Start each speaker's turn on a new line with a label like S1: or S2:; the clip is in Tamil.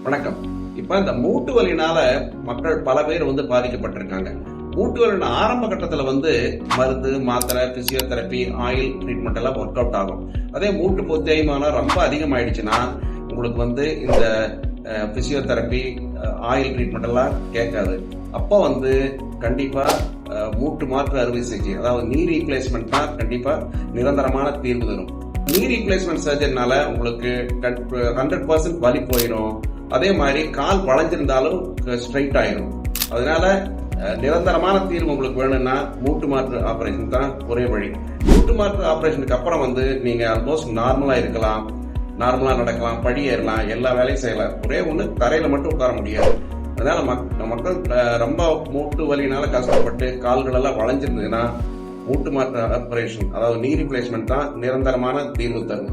S1: வணக்கம். இப்ப இந்த மூட்டு வலினால மக்கள் பல பேர் பாதிக்கப்பட்டிருக்காங்க. மூட்டு வலின ஆரம்ப கட்டத்துல மருந்து, மாத்திரை, பிசியோதெரப்பி, ஆயில் ட்ரீட்மெண்ட் எல்லாம் ஒர்க் அவுட் ஆகும். அதே மூட்டு தேய்மானம் ரொம்ப அதிகமாயிடுச்சுன்னா உங்களுக்கு இந்த பிசியோதெரப்பி, ஆயில் ட்ரீட்மெண்ட் எல்லாம் கேட்காது. அப்போ கண்டிப்பா மூட்டு மாற்று அறுவை சிகிச்சை, அதாவது நீ ரீப்ளேஸ்மெண்ட் தான் கண்டிப்பா நிரந்தரமான தீர்வு தரும். நீ ரீப்ளேஸ்மெண்ட் சர்ஜரினால உங்களுக்கு 100% வலி போயிடும். அதே மாதிரி கால் வளைஞ்சிருந்தாலும் ஸ்ட்ரைட் ஆயிடும். அதனால நிரந்தரமான தீர்வு உங்களுக்கு வேணும்னா மூட்டு மாற்று ஆபரேஷன் தான் ஒரே வழி. மூட்டு மாற்று ஆபரேஷனுக்கு அப்புறம் நீங்க ஆல்மோஸ்ட் நார்மலா இருக்கலாம், நார்மலா நடக்கலாம், படி ஏறலாம், எல்லா வேலையும் செய்யலாம். ஒரே ஒண்ணு தரையில மட்டும் உட்கார முடியாது. அதனால மக்கள் ரொம்ப மூட்டு வலினால கஷ்டப்பட்டு கால்கள் எல்லாம் வளைஞ்சிருந்ததுன்னா மூட்டு மாற்று ஆபரேஷன், அதாவது நீ ரீப்ளேஸ்மெண்ட் தான் நிரந்தரமான தீர்வு தரும்.